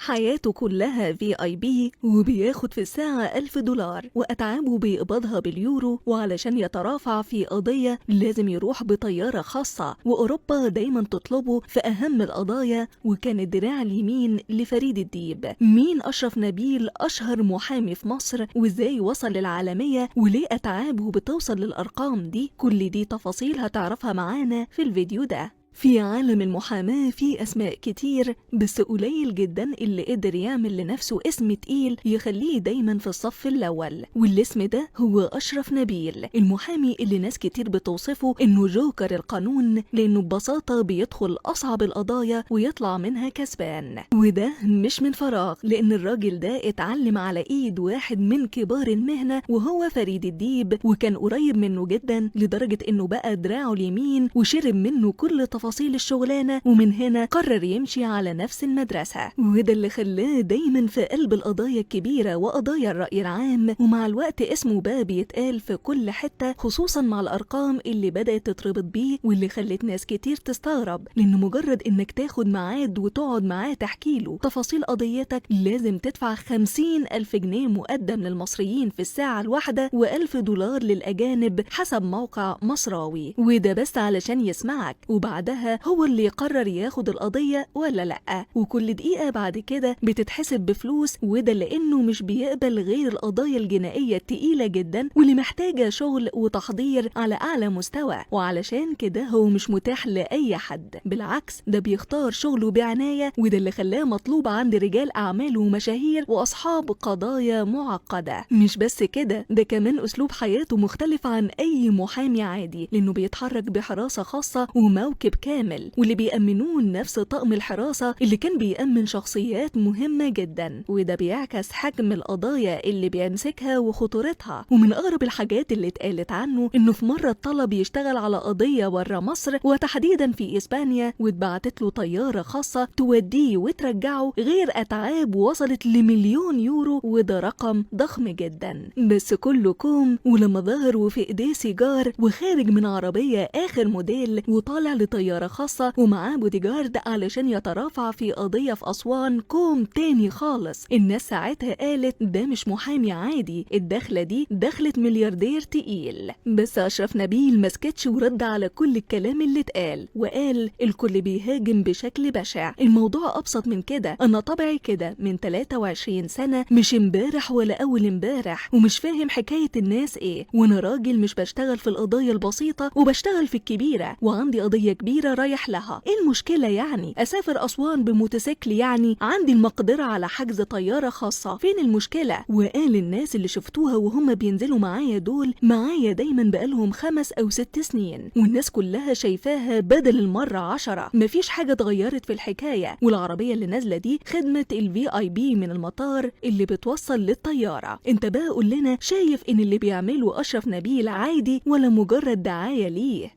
حياته كلها VIP وبياخد في الساعة $1000 وأتعابه بيقبضها باليورو، وعلشان يترافع في قضية لازم يروح بطيارة خاصة، وأوروبا دايما تطلبه في أهم القضايا، وكان الدراع اليمين لفريد الديب. مين أشرف نبيل أشهر محامي في مصر، وإزاي وصل للعالمية، وليه أتعابه بتوصل للأرقام دي؟ كل دي تفاصيل هتعرفها معانا في الفيديو ده. في عالم المحاماة في أسماء كتير، بس قليل جدا اللي قدر يعمل لنفسه اسم تقيل يخليه دايما في الصف الأول، والاسم ده هو أشرف نبيل، المحامي اللي ناس كتير بتوصفه إنه جوكر القانون، لأنه ببساطة بيدخل أصعب القضايا ويطلع منها كسبان. وده مش من فراغ، لأن الراجل ده اتعلم على إيد واحد من كبار المهنة وهو فريد الديب، وكان قريب منه جدا لدرجة إنه بقى دراعه اليمين وشرب منه كل تفاصيل الشغلانة، ومن هنا قرر يمشي على نفس المدرسة، وده اللي خلاه دايما في قلب القضايا الكبيرة وقضايا الرأي العام، ومع الوقت اسمه بقى بيتقال في كل حتة، خصوصا مع الأرقام اللي بدأت تتربط بيه، واللي خلت ناس كتير تستغرب، لأن مجرد إنك تاخد ميعاد وتقعد معاه تحكيله تفاصيل قضيتك لازم تدفع 50,000 جنيه مقدم للمصريين في الساعة الواحدة، و$1000 للأجانب حسب موقع مصراوي، وده بس علشان يسمعك، وبعدها هو اللي يقرر ياخد القضية ولا لأ، وكل دقيقة بعد كده بتتحسب بفلوس، وده لأنه مش بيقبل غير القضايا الجنائية التقيلة جدا واللي محتاجة شغل وتحضير على أعلى مستوى، وعلشان كده هو مش متاح لأي حد، بالعكس ده بيختار شغله بعناية، وده اللي خلاه مطلوب عند رجال أعمال ومشاهير وأصحاب قضايا معقدة. مش بس كده، ده كمان أسلوب حياته مختلف عن أي محامي عادي، لأنه بيتحرك بحراسة خاصة وموكب كامل، واللي بيأمنوه نفس طقم الحراسة اللي كان بيأمن شخصيات مهمة جدا، وده بيعكس حجم القضايا اللي بيمسكها وخطورتها. ومن أغرب الحاجات اللي اتقالت عنه إنه في مرة طلب يشتغل على قضية برا مصر، وتحديدا في إسبانيا، واتبعتت له طيارة خاصة توديه وترجعه، غير أتعاب وصلت ل1,000,000 يورو، وده رقم ضخم جدا، بس كله كوم. ولما ظهر وفي إيديه سيجار وخارج من عربية آخر موديل وطالع لطيارة خاصة ومعاه بوديجارد علشان يترافع في قضية في أسوان، كوم تاني خالص. الناس ساعتها قالت ده مش محامي عادي، الدخلة دي دخلت ملياردير تقيل. بس أشرف نبيل مسكتش ورد على كل الكلام اللي اتقال، وقال الكل بيهاجم بشكل بشع، الموضوع أبسط من كده، أنا طبعي كده من 23 سنة، مش امبارح ولا أول امبارح، ومش فاهم حكاية الناس ايه، وانا راجل مش بشتغل في القضايا البسيطة، وبشتغل في الكبيرة، وعندي قضية كبيرة رايح لها، ايه المشكلة يعني؟ اسافر اسوان بموتوسيكل يعني؟ عندي المقدرة على حجز طيارة خاصة، فين المشكلة؟ وقال الناس اللي شفتوها وهم بينزلوا معايا دول معايا دايما بقالهم 5 أو 6 سنين، والناس كلها شايفاها بدل المرة 10، مفيش حاجة اتغيرت في الحكاية، والعربية اللي نازلة دي خدمة VIP من المطار اللي بتوصل للطيارة. انت بقى قول لنا، شايف ان اللي بيعمله أشرف نبيل عادي ولا مجرد دعاية ليه؟